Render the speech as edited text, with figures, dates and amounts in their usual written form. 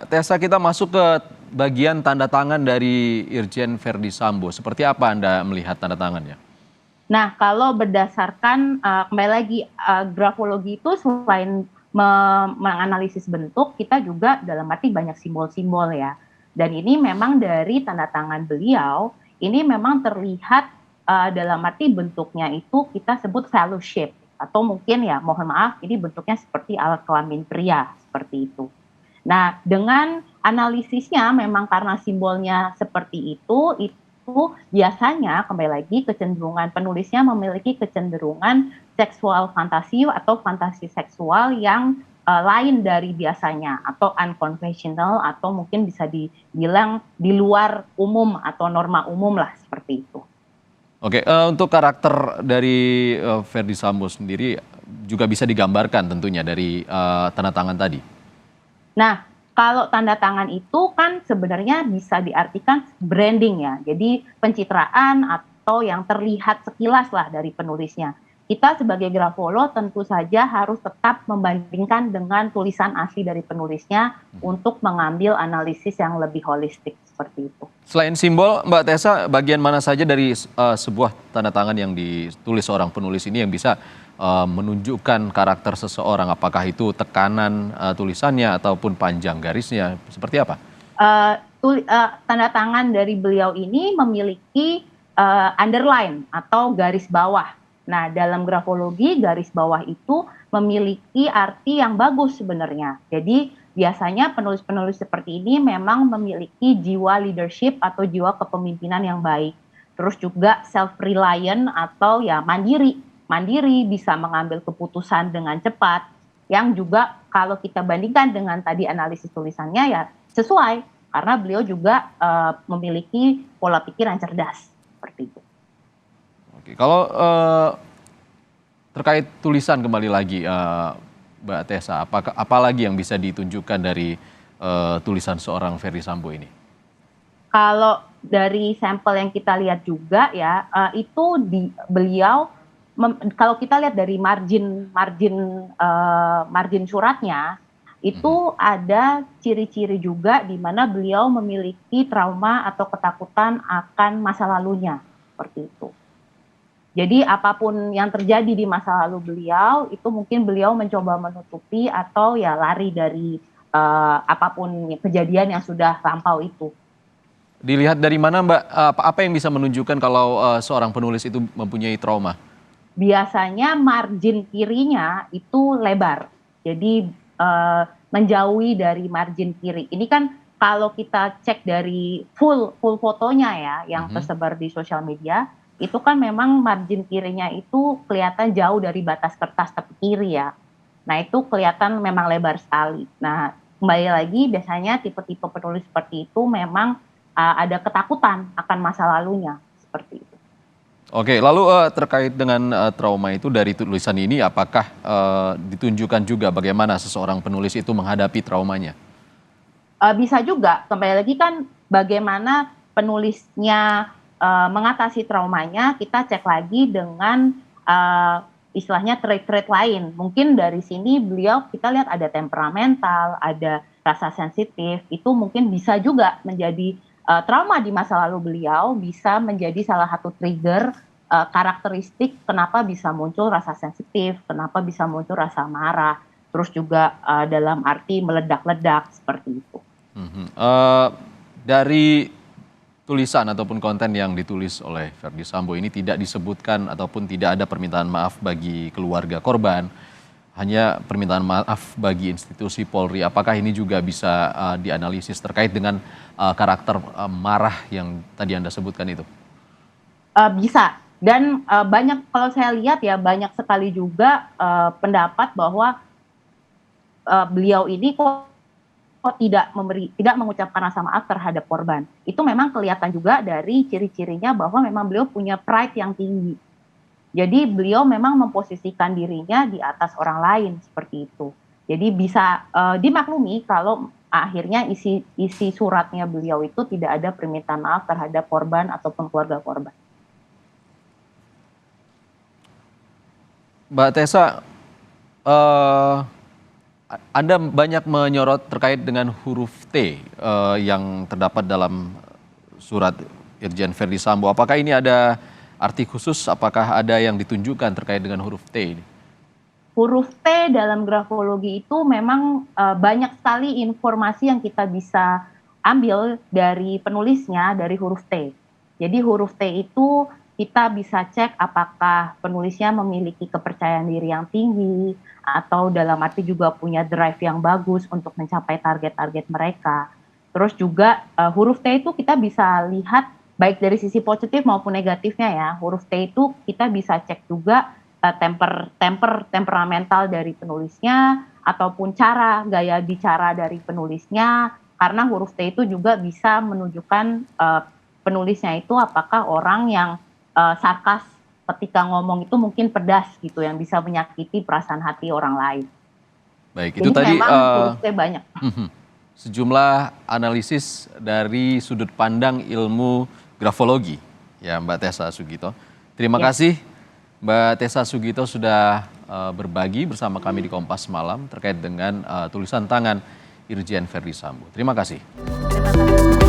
Mbak Tessa, kita masuk ke bagian tanda tangan dari Irjen Verdi Sambo. Seperti apa Anda melihat tanda tangannya? Nah, kalau berdasarkan kembali lagi grafologi itu selain menganalisis bentuk, kita juga dalam arti banyak simbol-simbol ya. Dan ini memang dari tanda tangan beliau, ini memang terlihat dalam arti bentuknya itu kita sebut fellowship atau mungkin ya mohon maaf ini bentuknya seperti alat kelamin pria seperti itu. Nah, dengan analisisnya memang karena simbolnya seperti itu biasanya kembali lagi kecenderungan penulisnya memiliki kecenderungan seksual fantasi atau fantasi seksual yang lain dari biasanya atau unconventional atau mungkin bisa dibilang di luar umum atau norma umum lah seperti itu. Oke, untuk karakter dari Verdi Sambo sendiri juga bisa digambarkan tentunya dari tanda tangan tadi. Nah, kalau tanda tangan itu kan sebenarnya bisa diartikan branding ya. Jadi pencitraan atau yang terlihat sekilas lah dari penulisnya. Kita sebagai grafolo tentu saja harus tetap membandingkan dengan tulisan asli dari penulisnya untuk mengambil analisis yang lebih holistik seperti itu. Selain simbol, Mbak Tessa, bagian mana saja dari sebuah tanda tangan yang ditulis seorang penulis ini yang bisa menunjukkan karakter seseorang? Apakah itu tekanan tulisannya ataupun panjang garisnya? Seperti apa? Tanda tangan dari beliau ini memiliki underline atau garis bawah. Nah, dalam grafologi garis bawah itu memiliki arti yang bagus sebenarnya. Jadi biasanya penulis-penulis seperti ini memang memiliki jiwa leadership atau jiwa kepemimpinan yang baik. Terus juga self-reliant atau ya mandiri. Mandiri bisa mengambil keputusan dengan cepat. Yang juga kalau kita bandingkan dengan tadi analisis tulisannya ya sesuai. Karena beliau juga memiliki pola pikir yang cerdas. Seperti itu. Oke, kalau terkait tulisan kembali lagi, Mbak Tessa, apa lagi yang bisa ditunjukkan dari tulisan seorang Verdi Sambo ini? Kalau dari sampel yang kita lihat juga ya, itu beliau kalau kita lihat dari margin suratnya, itu ada ciri-ciri juga di mana beliau memiliki trauma atau ketakutan akan masa lalunya, seperti itu. Jadi apapun yang terjadi di masa lalu beliau, itu mungkin beliau mencoba menutupi atau ya lari dari apapun kejadian yang sudah lampau itu. Dilihat dari mana Mbak, apa yang bisa menunjukkan kalau seorang penulis itu mempunyai trauma? Biasanya margin kirinya itu lebar. Jadi menjauhi dari margin kiri. Ini kan kalau kita cek dari full fotonya ya yang tersebar di sosial media, itu kan memang margin kirinya itu kelihatan jauh dari batas kertas tepi kiri ya. Nah, itu kelihatan memang lebar sekali. Nah, kembali lagi biasanya tipe-tipe penulis seperti itu memang ada ketakutan akan masa lalunya seperti itu. Oke, lalu terkait dengan trauma itu dari tulisan ini, apakah ditunjukkan juga bagaimana seseorang penulis itu menghadapi traumanya? Bisa juga, kembali lagi kan bagaimana penulisnya mengatasi traumanya, kita cek lagi dengan istilahnya trait-trait lain. Mungkin dari sini beliau kita lihat ada temperamental, ada rasa sensitif, itu mungkin bisa juga menjadi trauma di masa lalu beliau, bisa menjadi salah satu trigger karakteristik kenapa bisa muncul rasa sensitif, kenapa bisa muncul rasa marah, terus juga dalam arti meledak-ledak seperti itu. Dari tulisan ataupun konten yang ditulis oleh Verdi Sambo ini tidak disebutkan ataupun tidak ada permintaan maaf bagi keluarga korban, hanya permintaan maaf bagi institusi Polri. Apakah ini juga bisa dianalisis terkait dengan karakter marah yang tadi Anda sebutkan itu? Bisa. Dan banyak kalau saya lihat ya banyak sekali juga pendapat bahwa beliau ini kok tidak mengucapkan rasa maaf terhadap korban. Itu memang kelihatan juga dari ciri-cirinya bahwa memang beliau punya pride yang tinggi. Jadi beliau memang memposisikan dirinya di atas orang lain seperti itu. Jadi bisa dimaklumi kalau akhirnya isi suratnya beliau itu tidak ada permintaan maaf terhadap korban ataupun keluarga korban. Mbak Tessa, Anda banyak menyorot terkait dengan huruf T yang terdapat dalam surat Irjen Verdi Sambo. Apakah ini ada arti khusus? Apakah ada yang ditunjukkan terkait dengan huruf T ini? Huruf T dalam grafologi itu memang banyak sekali informasi yang kita bisa ambil dari penulisnya dari huruf T. Jadi huruf T itu kita bisa cek apakah penulisnya memiliki kepercayaan diri yang tinggi atau dalam arti juga punya drive yang bagus untuk mencapai target-target mereka. Terus juga huruf T itu kita bisa lihat baik dari sisi positif maupun negatifnya ya. Huruf T itu kita bisa cek juga temperamental dari penulisnya ataupun gaya bicara dari penulisnya, karena huruf T itu juga bisa menunjukkan penulisnya itu apakah orang yang sarkas ketika ngomong itu mungkin pedas gitu yang bisa menyakiti perasaan hati orang lain. Baik, Jadi itu tadi memang huruf T banyak. sejumlah analisis dari sudut pandang ilmu grafologi ya Mbak Tessa Sugito. Terima kasih Mbak Tessa Sugito sudah berbagi bersama kami di Kompas Malam terkait dengan tulisan tangan Irjen Verdi Sambo. Terima kasih. Terima kasih.